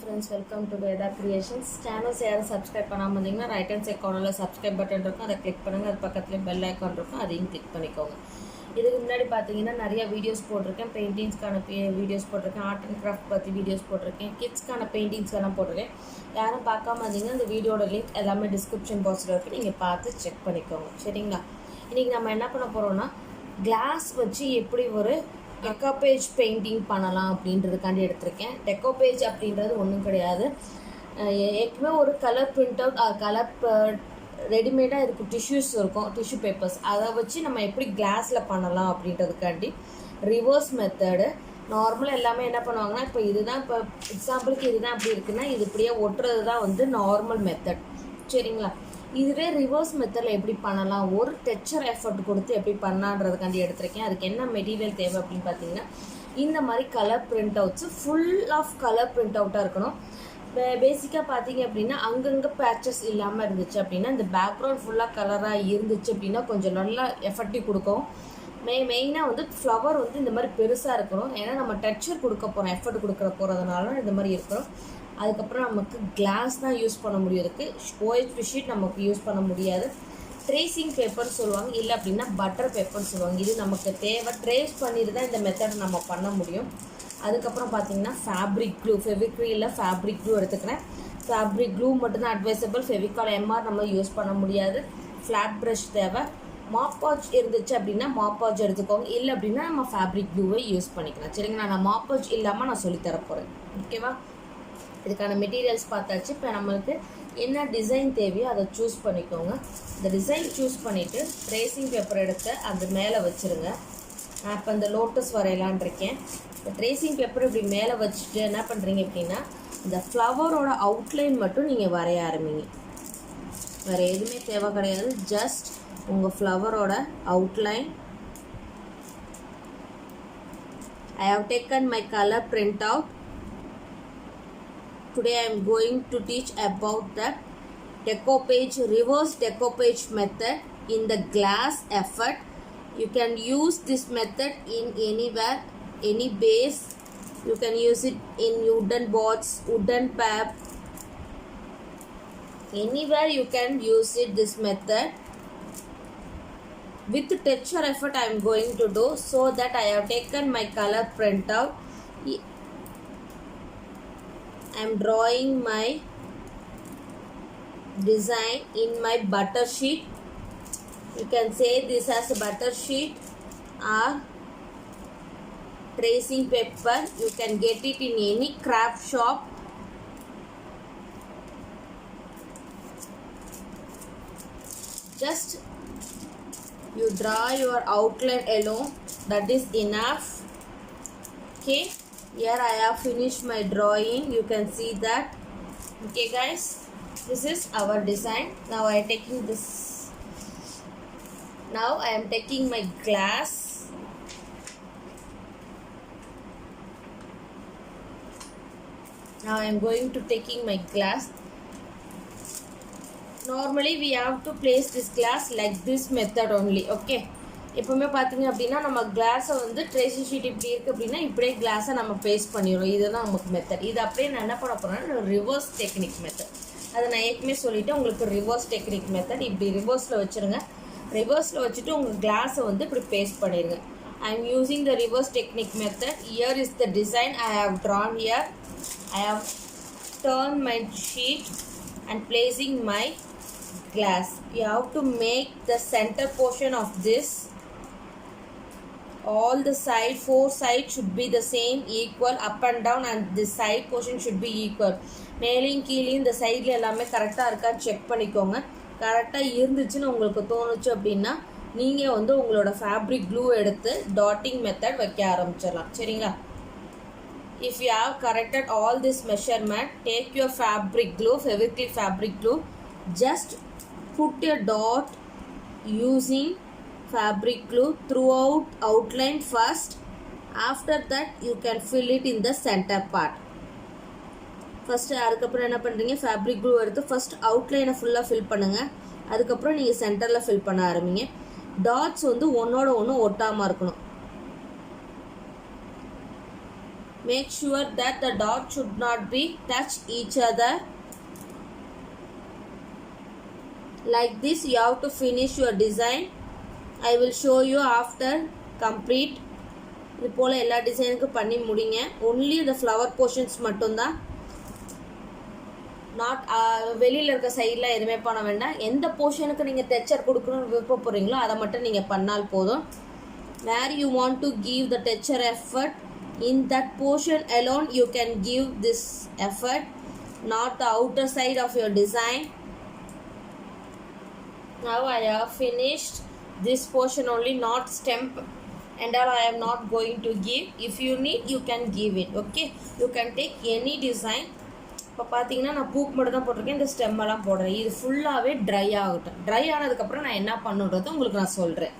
friends, welcome to Veda Creations channel. யாரும் subscribe பண்ணாமல் இருந்தீங்கன்னா ரைட் ஹேண்ட் சைட் கார்னரில் சப்ஸ்கிரைப் பட்டன் இருக்கும், அதை கிளிக் பண்ணுங்கள். அது பக்கத்துலேயே பெல் ஐக்கான் இருக்கும், அதையும் கிளிக் பண்ணிக்கோங்க. இதுக்கு முன்னாடி பார்த்தீங்கன்னா நிறைய வீடியோஸ் போட்டிருக்கேன். பெயிண்டிங்ஸ்க்கான வீடியோஸ் போட்டிருக்கேன், ஆர்ட் அண்ட் கிராஃப்ட் பற்றி வீடியோஸ் போட்டிருக்கேன், கிட்ஸ்க்கான பெயிண்டிங்ஸ்க்கெல்லாம் போட்டிருக்கேன். யாரும் பார்க்காம இருந்தீங்கன்னா இந்த வீடியோட லிங்க் எல்லாமே டிஸ்கிரிப்ஷன் பாக்ஸில் இருக்குது, நீங்கள் பார்த்து செக் பண்ணிக்கோங்க. சரிங்களா? இன்றைக்கி நம்ம என்ன பண்ண போகிறோம்னா, கிளாஸ் வச்சு எப்படி ஒரு டெக்கோபேஜ் பெயிண்டிங் பண்ணலாம் அப்படின்றதுக்காண்டி எடுத்திருக்கேன். டெக்கோபேஜ் அப்படின்றது ஒன்றும் கிடையாது. ஏற்கனவே ஒரு கலர் பிரிண்ட் அவுட் கலர் ரெடிமேடாக இதுக்கு டிஷ்யூஸ் இருக்கும், டிஷ்யூ பேப்பர்ஸ், அதை வச்சு நம்ம எப்படி கிளாஸில் பண்ணலாம் அப்படின்றதுக்காண்டி ரிவர்ஸ் மெத்தடு. நார்மலாக எல்லாமே என்ன பண்ணுவாங்கன்னா, இப்போ இதுதான், இப்போ எக்ஸாம்பிளுக்கு இதுதான் அப்படி இருக்குன்னா இது இப்படியே ஒட்டுறது தான் வந்து நார்மல் மெத்தட். சரிங்களா? இதுவே ரிவர்ஸ் மெத்தடில் எப்படி பண்ணலாம், ஒரு டெக்ஸ்சர் எஃபர்ட் கொடுத்து எப்படி பண்ணலான்றதுக்காண்டி எடுத்திருக்கேன். அதுக்கு என்ன மெட்டீரியல் தேவை அப்படின்னு பார்த்தீங்கன்னா, இந்த மாதிரி colour print outs full of colour print அவுட்டாக இருக்கணும். பேசிக்காக பார்த்தீங்க அப்படின்னா அங்கங்கே பேச்சஸ் இல்லாமல் இருந்துச்சு அப்படின்னா, இந்த பேக்ரவுண்ட் ஃபுல்லாக கலராக இருந்துச்சு அப்படின்னா கொஞ்சம் நல்லா எஃபெக்டிவ் கொடுக்கும். மெயினாக வந்து ஃப்ளவர் வந்து இந்த மாதிரி பெருசாக இருக்கணும். ஏன்னா நம்ம டெக்ஸ்சர் கொடுக்க போகிறோம், எஃபர்ட் கொடுக்க போகிறதுனால இந்த மாதிரி இருக்கணும். அதுக்கப்புறம் நமக்கு கிளாஸ் தான் யூஸ் பண்ண முடியும். இதுக்கு OHP ஷீட் நமக்கு யூஸ் பண்ண முடியாது. ட்ரேசிங் பேப்பர்னு சொல்லுவாங்க, இல்லை அப்படின்னா பட்டர் பேப்பர்னு சொல்லுவாங்க. இது நமக்கு தேவை, ட்ரேஸ் பண்ணிட்டு தான் இந்த மெத்தட் நம்ம பண்ண முடியும். அதுக்கப்புறம் பார்த்தீங்கன்னா ஃபேப்ரிக் க்ளூ, ஃபெவிக்ரிலில் ஃபேப்ரிக் க்ளூ எடுத்துக்கிறேன். ஃபேப்ரிக் க்ளூ மட்டும்தான் அட்வைசபிள், ஃபெவிகால் MR நம்ம யூஸ் பண்ண முடியாது. ஃப்ளாட் ப்ரஷ் தேவை. மாப்பாஜ் இருந்துச்சு அப்படின்னா மாப்பாஜ் எடுத்துக்கோங்க, இல்லை அப்படின்னா நம்ம ஃபேப்ரிக் க்ளூவை யூஸ் பண்ணிக்கலாம். சரிங்களா? நான் மாப்பாஜ் இல்லாமல் நான் சொல்லித்தர போகிறேன். ஓகேவா? இதுக்கான மெட்டீரியல்ஸ் பார்த்தாச்சு. இப்போ நம்மளுக்கு என்ன டிசைன் தேவையோ அதை சூஸ் பண்ணிக்கோங்க. இந்த டிசைன் சூஸ் பண்ணிவிட்டு ட்ரேசிங் பேப்பர் எடுத்து அது மேலே வச்சுருங்க. நான் இப்போ இந்த லோட்டஸ் வரையலான் இருக்கேன். இந்த ட்ரேசிங் பேப்பர் இப்படி மேலே வச்சுட்டு என்ன பண்ணுறீங்க அப்படின்னா, இந்த ஃப்ளவரோட அவுட்லைன் மட்டும் நீங்கள் வரைய ஆரம்பிங்க. வேறு எதுவுமே தேவை கிடையாது. ஜஸ்ட் உங்கள் ஃப்ளவரோட outline. I have taken my color printout. Today I am going to teach about the decoupage, reverse decoupage method in the glass effort. You can use this method in anywhere, any base. You can use it in wooden boards, wooden pap. Anywhere you can use it, this method. With texture effort I am going to do, so that I have taken my color printout. I am drawing my design in my butter sheet. You can say this as a butter sheet or tracing paper. You can get it in any craft shop. Just you draw your outline alone, that is enough. Okay, here I have finished my drawing. You can see that. Okay guys, this is our design. Now I am taking this. Now I am taking my glass. Now I am going to taking my glass. Normally we have to place this glass like this method only. Okay, எப்பவுமே பார்த்தீங்க அப்படின்னா நம்ம கிளாஸை வந்து tracing sheet இப்படி இருக்குது அப்படின்னா இப்படியே கிளாஸை நம்ம பேஸ்ட் பண்ணிடுறோம். இதுதான் நமக்கு மெத்தட். இது அப்படியே நான் என்ன பண்ண போகிறேன்னா ரிவர்ஸ் டெக்னிக் மெத்தட். அதை நான் ஏற்கனவே சொல்லிவிட்டு உங்களுக்கு ரிவர்ஸ் டெக்னிக் மெத்தட். இப்படி ரிவர்ஸில் வச்சுருங்க. ரிவர்ஸில் வச்சுட்டு உங்கள் கிளாஸை வந்து இப்படி பேஸ்ட் பண்ணிடுங்க. I am using the reverse technique method. Here is the design I have drawn. Here I have turn my sheet and placing my glass. You have to make the center portion of this, all the side, 4 sides should be the same, equal, up and down, and the side portion should be equal. மேலையும் கீழையும் இந்த சைடில் எல்லாமே கரெக்டாக இருக்கான்னு check பண்ணிக்கோங்க. கரெக்டாக இருந்துச்சுன்னு உங்களுக்கு தோணுச்சு அப்படின்னா நீங்கள் வந்து உங்களோட ஃபேப்ரிக் க்ளூ எடுத்து டாட்டிங் மெத்தட் வைக்க ஆரம்பிச்சிடலாம். சரிங்களா? If you have corrected all this measurement, take your fabric glue, Fevikwik fabric glue, just put a dot using fabric glue throughout outline first. After that you can fill it in the center part. First அதுக்கப்புறம் என்ன பண்ணுறீங்க, fabric glue எடுத்து first outline ஃபுல்லாக fill பண்ணுங்கள். அதுக்கப்புறம் நீங்கள் சென்டரில் fill பண்ண ஆரம்பிங்க. டாட்ஸ் வந்து ஒன்றோட ஒன்று ஒட்டாமல் இருக்கணும். Make sure that the dot should not be touch each other. Like this you have to finish your design. I will show you after complete. இது போல் எல்லா டிசைனுக்கும் பண்ணி முடிங்க. ஒன்லி இந்த ஃப்ளவர் போர்ஷன்ஸ் மட்டும்தான், நாட் வெளியில் இருக்க சைடில் எதுவுமே பண்ண வேண்டாம். எந்த போர்ஷனுக்கு நீங்கள் டெக்ஸ்சர் கொடுக்கணும்னு விருப்பப்படுறீங்களோ அதை மட்டும் நீங்கள் பண்ணால் போதும். Where you want to give the texture effort, in that portion alone you can give this effort, not the outer side of your design. Now I have finished this portion only, not stem and all I am not going to give. If you need you can give it. Okay, you can take any design. இப்போ பார்த்தீங்கன்னா நான் பூக்கு மட்டும் தான் போட்டிருக்கேன், இந்த ஸ்டெம்மெல்லாம் போடுறேன். இது ஃபுல்லாகவே ட்ரை ஆகட்டும். ட்ரை ஆனதுக்கப்புறம் நான் என்ன பண்ணுறது உங்களுக்கு நான் சொல்கிறேன்.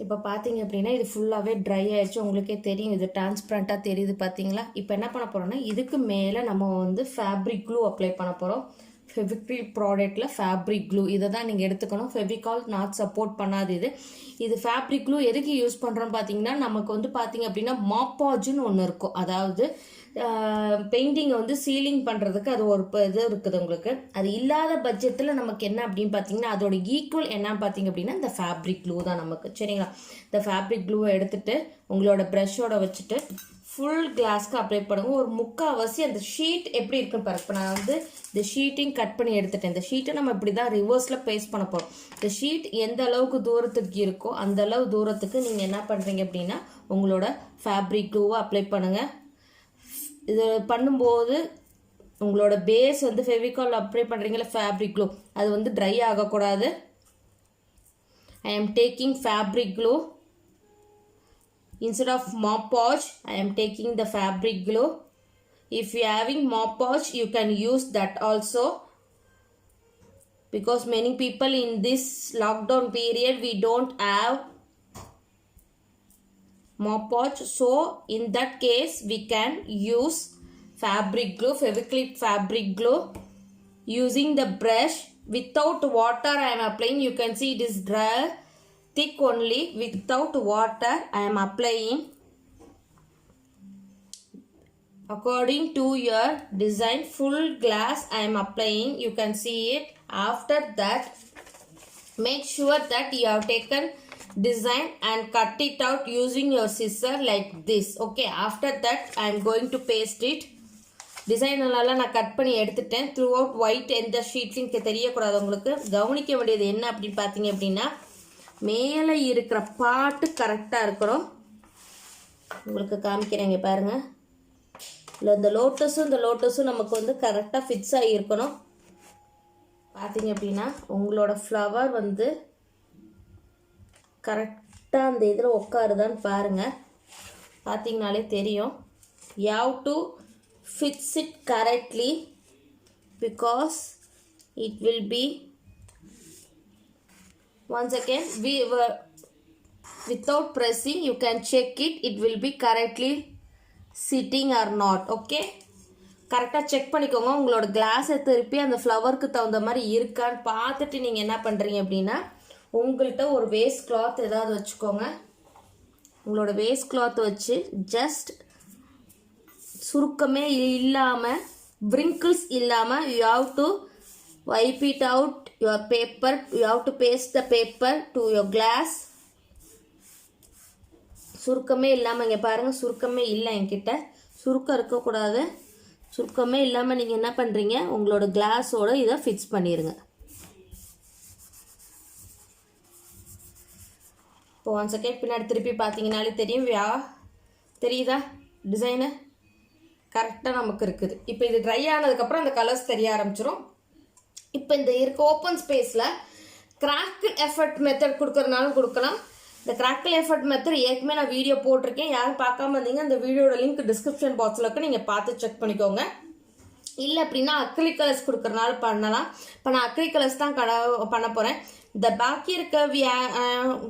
இப்போ பார்த்தீங்க அப்படின்னா இது ஃபுல்லாகவே ட்ரை ஆகிடுச்சு, உங்களுக்கே தெரியும், இது டிரான்ஸ்பரண்ட்டாக தெரியுது பார்த்தீங்களா. இப்போ என்ன பண்ண போகிறோம்னா இதுக்கு மேலே நம்ம வந்து ஃபேப்ரிக் க்ளூ அப்ளை பண்ண போகிறோம். ஃபெவிக்ரில் ப்ராடக்ட்டில் ஃபேப்ரிக் க்ளூ இதை தான் நீங்கள் எடுத்துக்கணும். ஃபெவிகால் நாட் சப்போர்ட் பண்ணாது. இது ஃபேப்ரிக் க்ளூ எதுக்கு யூஸ் பண்ணுறோன்னு பார்த்தீங்கன்னா நமக்கு வந்து பார்த்தீங்க அப்படின்னா மாப்பாஜுன்னு ஒன்று இருக்கும். அதாவது பெயிண்டிங்கை வந்து சீலிங் பண்ணுறதுக்கு அது ஒரு இது இருக்குது உங்களுக்கு. அது இல்லாத பட்ஜெட்டில் நமக்கு என்ன அப்படின்னு பார்த்தீங்கன்னா அதோட ஈக்குவல் என்ன பார்த்தீங்க அப்படின்னா இந்த ஃபேப்ரிக் க்ளூ தான் நமக்கு. சரிங்களா, இந்த ஃபேப்ரிக் க்ளூவை எடுத்துகிட்டு உங்களோட ப்ரஷோட வச்சுட்டு ஃபுல் கிளாஸ்க்கு அப்ளை பண்ணுங்க. ஒரு முக்கால்வாசி அந்த ஷீட் எப்படி இருக்குன்னு பாருங்க. இப்போ நான் வந்து இந்த ஷீட்டையும் கட் பண்ணி எடுத்துட்டேன். இந்த ஷீட்டை நம்ம இப்படி தான் ரிவர்ஸில் பேஸ்ட் பண்ண போகிறோம். இந்த ஷீட் எந்த அளவுக்கு தூரத்துக்கு இருக்கோ அந்த அளவு தூரத்துக்கு நீங்கள் என்ன பண்ணுறீங்க அப்படின்னா உங்களோட ஃபேப்ரிக் க்ளூவை அப்ளை பண்ணுங்கள். இது பண்ணும்போது உங்களோட பேஸ் வந்து ஃபெவிகால் அப்ளை பண்ணுறீங்களா ஃபேப்ரிக் க்ளூ அது வந்து ட்ரை ஆகக்கூடாது. I am taking fabric glue. Instead of Mop Podge, I am taking the fabric glue. If you are having Mop Podge, you can use that also. Because many people in this lockdown period, we don't have Mop Podge. So, in that case, we can use fabric glue, Fevicryl fabric glue. Using the brush, without water I am applying. You can see it is dry. Thick only, without water I am applying according to your design. Full glass I am applying, you can see it. After that make sure that you have taken design and cut it out using your scissor like this. Okay, after that I am going to paste it. Design நல்லா நான் cut பண்ணி எடுத்துட்டேன். Through out white எந்த ஷீட்லையும் தெரியக்கூடாது. உங்களுக்கு கவனிக்க வேண்டியது என்ன அப்படின்னு பார்த்தீங்க அப்படின்னா மேலே இருக்கிற பாட்டு கரெக்டாக இருக்கணும். உங்களுக்கு காமிக்கிறேங்க பாருங்கள். இல்லை இந்த லோட்டஸும் நமக்கு வந்து கரெக்டாக ஃபிக்ஸ் ஆகி இருக்கணும். பார்த்தீங்க அப்படின்னா உங்களோட ஃப்ளவர் வந்து கரெக்டாக அந்த இதில் உட்காருதான்னு பாருங்கள். பார்த்தீங்கனாலே தெரியும். You have to fix it correctly because it will be once again we were without pressing you can check it will be correctly sitting or not. Okay, கரெக்டாக செக் பண்ணிக்கோங்க. உங்களோட கிளாஸை திருப்பி அந்த ஃப்ளவருக்கு தகுந்த மாதிரி இருக்கான்னு பார்த்துட்டு நீங்கள் என்ன பண்ணுறீங்க அப்படின்னா உங்கள்கிட்ட ஒரு வேஸ்ட் கிளாத் ஏதாவது வச்சுக்கோங்க. உங்களோட வேஸ்ட் கிளாத் வச்சு ஜஸ்ட் சுருக்கமே இல்லாமல் wrinkles இல்லாமல் you have to wipe it out your paper. You have to paste the paper to your glass. சுருக்கமே இல்லாமல் இங்கே பாருங்கள், சுருக்கமே இல்லை என்கிட்ட. சுருக்கம் இருக்கக்கூடாது. சுருக்கமே இல்லாமல் நீங்கள் என்ன பண்ணுறீங்க உங்களோட கிளாஸோட இதை ஃபிக்ஸ் பண்ணிடுங்க. இப்போ 1 செகண்ட் பின்னாடி திருப்பி பார்த்தீங்கனாலே தெரியும். தெரியுதா டிசைனு கரெக்டாக நமக்கு இருக்குது. இப்போ இது ட்ரை ஆனதுக்கப்புறம் அந்த கலர்ஸ் தெரிய ஆரம்பிச்சிடும். இப்போ இந்த இருக்க ஓப்பன் ஸ்பேஸில் கிராக்கிள் எஃபர்ட் மெத்தட் கொடுக்கறதுனாலும் கொடுக்கலாம். இந்த கிராக்கிள் எஃபர்ட் மெத்தட் ஏற்கனவே நான் வீடியோ போட்டிருக்கேன். யாரும் பார்க்காம இருந்தீங்க அந்த வீடியோட லிங்க் டிஸ்கிரிப்ஷன் பாக்ஸில் இருக்கு, நீங்கள் பார்த்து செக் பண்ணிக்கோங்க. இல்லை அப்படின்னா அக்ரிலிக் கலர்ஸ் கொடுக்கறதுனால பண்ணலாம். இப்போ நான் அக்ரிலிக் கலர்ஸ் தான் பண்ண போகிறேன். இந்த பாக்கி இருக்க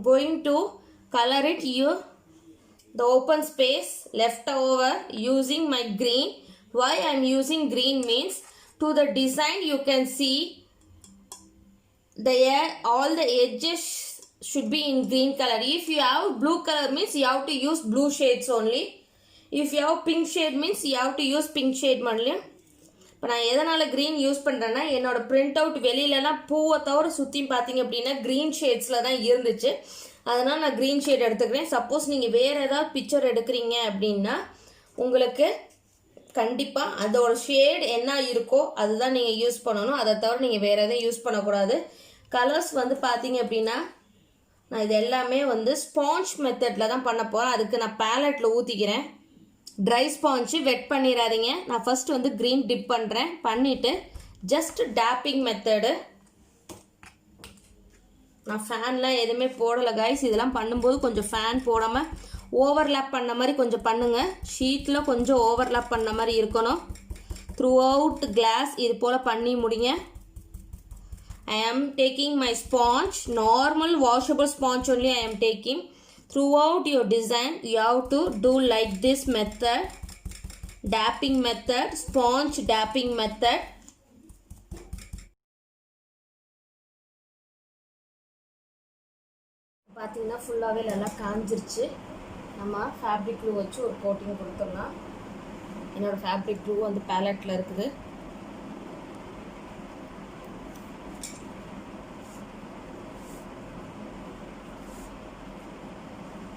going to colour it the open space left over using my green. Why I am using green means to the design you can see all the edges should be in green color. If you have blue color means you have to use blue shades only. If you have pink shade means you have to use pink shade பண்ணலையா. இப்போ நான் எதனால் green use பண்ணுறேன்னா என்னோட print out வெளியிலலாம் பூவை தவிர சுற்றி பார்த்தீங்க அப்படின்னா க்ரீன் ஷேட்ஸில் தான் இருந்துச்சு. அதனால் நான் க்ரீன் ஷேட் எடுத்துக்கிறேன். சப்போஸ் நீங்கள் வேறு ஏதாவது பிக்சர் எடுக்கிறீங்க அப்படின்னா உங்களுக்கு கண்டிப்பாக அதோட ஷேட் என்ன இருக்கோ அதுதான் நீங்கள் யூஸ் பண்ணணும். அதை தவிர நீங்கள் வேறு எதையும் யூஸ் பண்ணக்கூடாது. கலர்ஸ் வந்து பார்த்தீங்க அப்படின்னா நான் இது எல்லாமே வந்து ஸ்பாஞ்ச் மெத்தடில் தான் பண்ண போகிறேன். அதுக்கு நான் பேலட்டில் ஊற்றிக்கிறேன். ட்ரை ஸ்பாஞ்சு வெட் பண்ணிடாதீங்க. நான் ஃபர்ஸ்ட் வந்து க்ரீன் டிப் பண்ணுறேன். பண்ணிவிட்டு ஜஸ்ட் டேப்பிங் மெத்தடு. நான் ஃபேன்லாம் எதுவுமே போடலை கைஸ். இதெல்லாம் பண்ணும்போது கொஞ்சம் ஃபேன் போடாமல் ஓவர்லேப் பண்ண மாதிரி கொஞ்சம் பண்ணுங்கள். ஷீட்டில் கொஞ்சம் ஓவர்லேப் பண்ண மாதிரி இருக்கணும். த்ரூ அவுட் கிளாஸ் இது போல் பண்ணி முடிங்க. I am taking my sponge, normal washable sponge only I am taking. Throughout your design you have to do like this method, dapping method, sponge dapping method. பார்த்தீங்கன்னா ஃபுல்லாகவே நல்லா காஞ்சிருச்சு. நம்ம ஃபேப்ரிக் க்ளூ வச்சு ஒரு கோட்டிங் கொடுத்துடலாம். என்னோடய ஃபேப்ரிக் க்ளூ வந்து பேலட்டில் இருக்குது.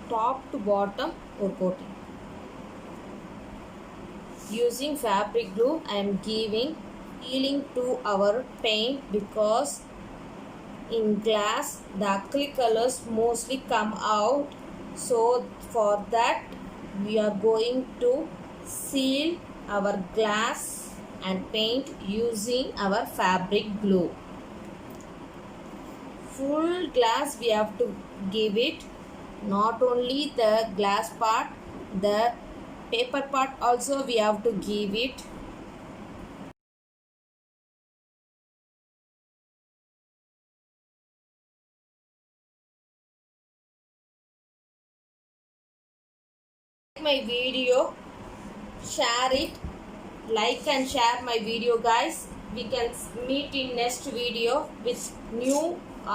top to bottom or coating. Using fabric glue I am giving healing to our paint because in glass the acrylic colors mostly come out, so for that we are going to seal our glass and paint using our fabric glue. Full glass we have to give it. Not only the glass part, the paper part also we have to give it. My video, share it, like and share my video guys. We can meet in next video with new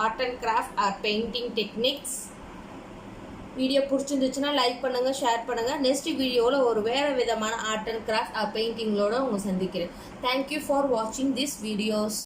art and craft or painting techniques. Video பிடிச்சிருந்துச்சுன்னா like பண்ணுங்கள், share பண்ணுங்கள். Next வீடியோவில் ஒரு வேறு விதமான art and craft பெயிண்டிங்களோட உங்களை சந்திக்கிறேன். Thank you for வாட்சிங் திஸ் வீடியோஸ்.